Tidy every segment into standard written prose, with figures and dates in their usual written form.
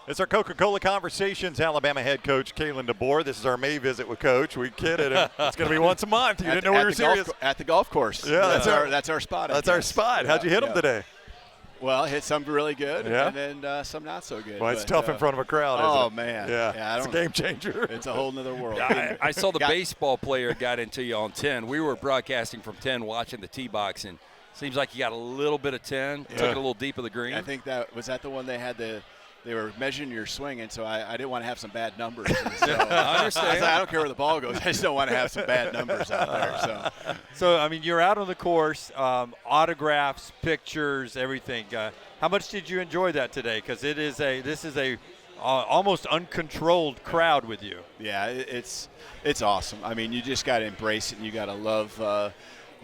It's our Coca-Cola Conversations. Alabama head coach Kalen DeBoer. This is our May visit with Coach. We kidded him. It's going to be once a month. You didn't know we were serious. At the golf course. Yeah, that's our spot. That's our spot. How'd you hit him today? Well, hit some really good, and then some not so good. Well, it's tough in front of a crowd, isn't it? Oh, man. Yeah, it's a game changer. It's a whole nother world. I saw the baseball player got into you on 10. We were broadcasting from 10 watching the tee box, and seems like you got a little bit of 10, took it a little deep of the green. I think that the one they had they were measuring your swing, and so I didn't want to have some bad numbers. So I understand. I don't care where the ball goes. I just don't want to have some bad numbers out there. So I mean, you're out on the course, autographs, pictures, everything. How much did you enjoy that today? Because this is a almost uncontrolled crowd with you. Yeah, it's awesome. I mean, you just got to embrace it, and you got to love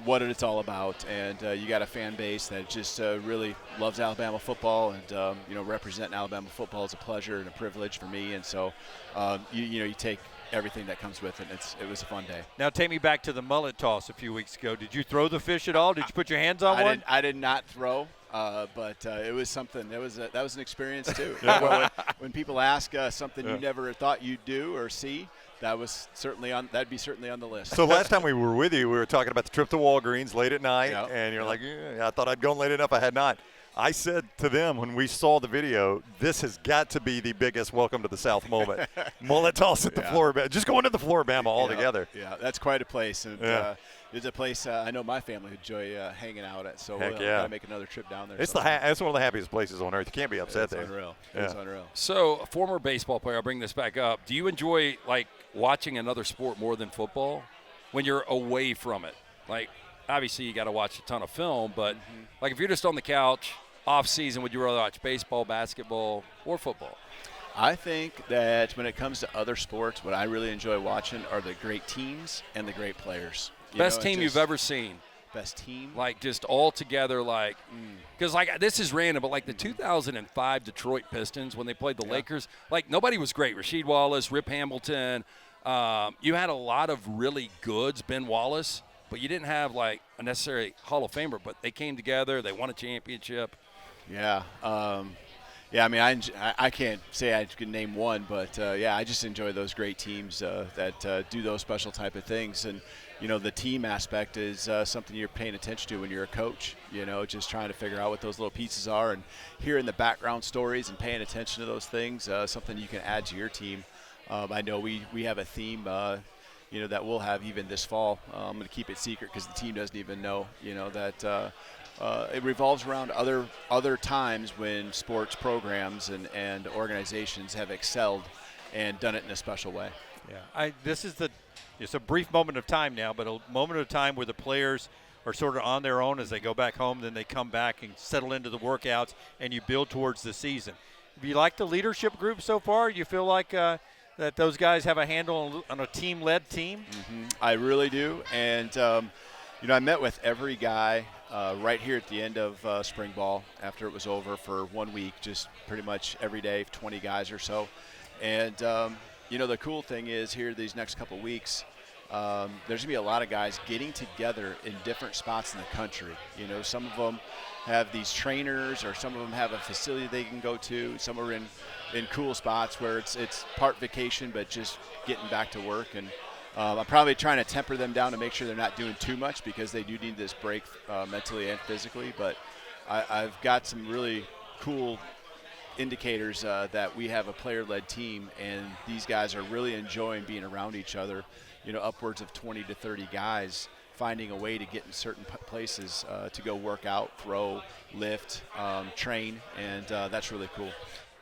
what it's all about, and you got a fan base that just really loves Alabama football, and representing Alabama football is a pleasure and a privilege for me, and so you take everything that comes with it. It was a fun day. Now take me back to the mullet toss a few weeks ago. Did you throw the fish at all? Did you put your hands on one? I did not throw, but it was something. That was an experience too. When people ask something you never thought you'd do or see, that'd be certainly on the list. So last time we were with you, we were talking about the trip to Walgreens late at night, and you're like, I thought I'd gone late enough. I had not. I said to them when we saw the video, this has got to be the biggest welcome to the South moment. Mullet toss at the Floribama. Just going to the Floribama altogether. Yeah, that's quite a place. And it's a place I know my family would enjoy hanging out at. So we'll got to make another trip down there. It's it's one of the happiest places on earth. You can't be upset there. Unreal. Yeah. It's unreal. So a former baseball player, I'll bring this back up. Do you enjoy, watching another sport more than football when you're away from it? Obviously you got to watch a ton of film, but if you're just on the couch – off season, would you rather watch baseball, basketball, or football? I think that when it comes to other sports, what I really enjoy watching are the great teams and the great players. Best team you've ever seen? Best team? Just all together, because this is random, but the 2005 Detroit Pistons, when they played the Lakers, nobody was great. Rasheed Wallace, Rip Hamilton. You had a lot of really goods, Ben Wallace, but you didn't have a necessary Hall of Famer, but they came together, they won a championship. Yeah. I mean, I can't say I can name one, but, I just enjoy those great teams that do those special type of things. And, the team aspect is something you're paying attention to when you're a coach, just trying to figure out what those little pieces are and hearing the background stories and paying attention to those things, something you can add to your team. I know we have a theme, that we'll have even this fall. I'm going to keep it secret because the team doesn't even know, that it revolves around other times when sports programs and organizations have excelled and done it in a special way. Yeah, it's a brief moment of time now, but a moment of time where the players are sort of on their own as they go back home, then they come back and settle into the workouts, and you build towards the season. Do you like the leadership group so far? You feel like that those guys have a handle on a team-led team? Mm-hmm. I really do, and I met with every guy right here at the end of spring ball after it was over for 1 week, just pretty much every day, 20 guys or so. And, the cool thing is here these next couple of weeks, there's going to be a lot of guys getting together in different spots in the country. Some of them have these trainers, or some of them have a facility they can go to. Some are in cool spots where it's part vacation but just getting back to work. And I'm probably trying to temper them down to make sure they're not doing too much because they do need this break mentally and physically. But I've got some really cool indicators that we have a player-led team, and these guys are really enjoying being around each other, upwards of 20 to 30 guys finding a way to get in certain places to go work out, throw, lift, train, and that's really cool.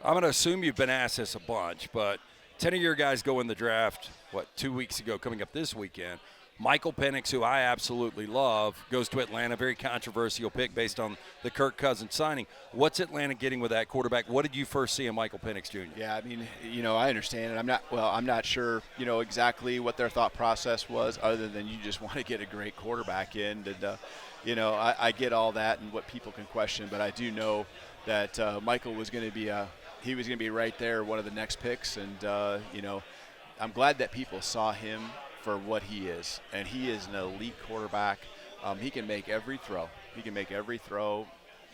I'm going to assume you've been asked this a bunch, but 10 of your guys go in the draft, 2 weeks ago, coming up this weekend. Michael Penix, who I absolutely love, goes to Atlanta. Very controversial pick based on the Kirk Cousins signing. What's Atlanta getting with that quarterback? What did you first see in Michael Penix Jr.? Yeah, I mean, I understand it. I'm not sure, exactly what their thought process was, other than you just want to get a great quarterback in. And, I get all that and what people can question, but I do know that Michael was going to be he was going to be right there, one of the next picks. And, I'm glad that people saw him for what he is. And he is an elite quarterback. He can make every throw.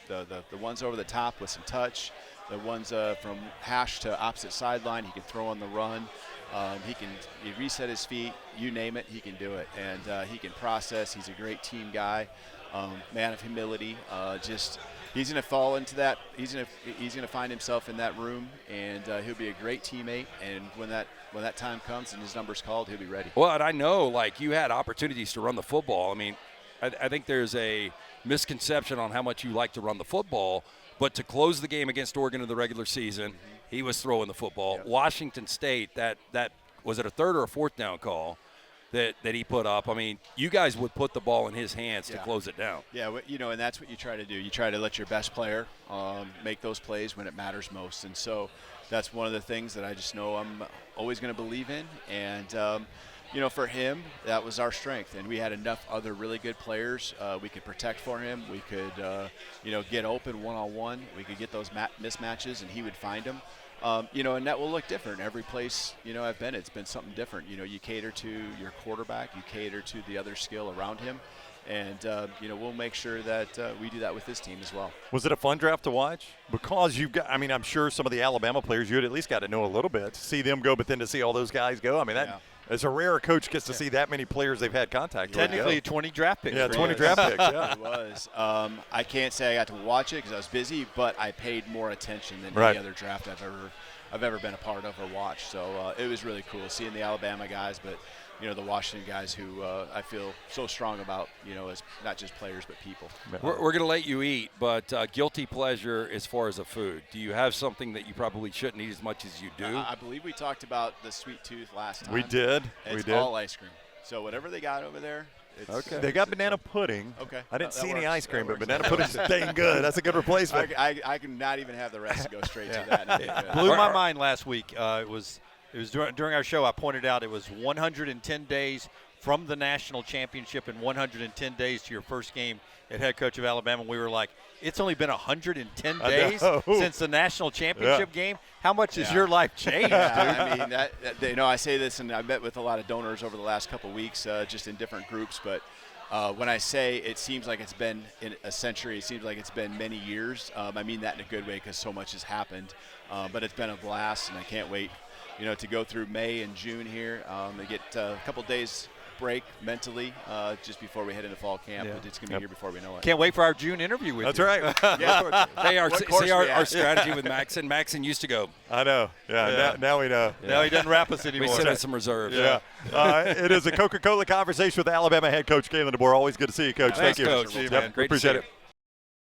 The ones over the top with some touch. the ones from hash to opposite sideline. He can throw on the run. He reset his feet. You name it, he can do it. And he can process. He's a great team guy, man of humility. He's going to fall into that. He's going to find himself in that room, and he'll be a great teammate. And when that time comes and his number's called, he'll be ready. Well, and I know, like, you had opportunities to run the football. I mean, I think there's a misconception on how much you like to run the football, but to close the game against Oregon in the regular season, he was throwing the football. Yep. Washington State, that was it a third or a fourth down call that he put up? I mean, you guys would put the ball in his hands to close it down. Yeah, and that's what you try to do. You try to let your best player make those plays when it matters most. And so that's one of the things that I just know I'm always going to believe in. And, for him, that was our strength. And we had enough other really good players. We could protect for him. We could, get open one-on-one. We could get those mismatches, and he would find them. And that will look different. Every place, I've been, it's been something different. You cater to your quarterback. You cater to the other skill around him. And, we'll make sure that we do that with this team as well. Was it a fun draft to watch? Because I'm sure some of the Alabama players you had at least got to know a little bit to see them go, but then to see all those guys go. I mean, it's a rare coach gets to see that many players they've had contact with. Technically 20 draft picks. Yeah, 20 draft picks, yeah. It was. I can't say I got to watch it because I was busy, but I paid more attention than any other draft I've ever been a part of or watched. So it was really cool seeing the Alabama guys, but the Washington guys who I feel so strong about, as not just players but people. We're going to let you eat, but guilty pleasure as far as a food. Do you have something that you probably shouldn't eat as much as you do? I believe we talked about the sweet tooth last time. We did. It's all ice cream. So whatever they got over there. They got banana pudding. Okay. I didn't see any works. ice cream, That but works. banana pudding's dang good. That's a good replacement. I can not even have the rest to go straight to that. It blew my mind last week. It was during our show. I pointed out it was 110 days from the national championship and 110 days to your first game at head coach of Alabama. We were like, it's only been 110 days since the national championship game. How much has your life changed, dude? I mean, I say this, and I met with a lot of donors over the last couple of weeks, just in different groups. But when I say it seems like it's been in a century, it seems like it's been many years. I mean that in a good way because so much has happened. But it's been a blast, and I can't wait, to go through May and June here. To get a couple days break mentally just before we head into fall camp. But it's going to be here before we know it. Can't wait for our June interview with That's you. right. Yeah. Hey, our strategy with Maxon. Maxon used to go. I know. Yeah. Now we know. Now he doesn't wrap us anymore. We sent in some reserves. Yeah. It is a Coca-Cola conversation with Alabama head coach Kalen DeBoer. Always good to see you, Coach. Thanks, Thank you. Coach. Yep, Great to appreciate see it. you.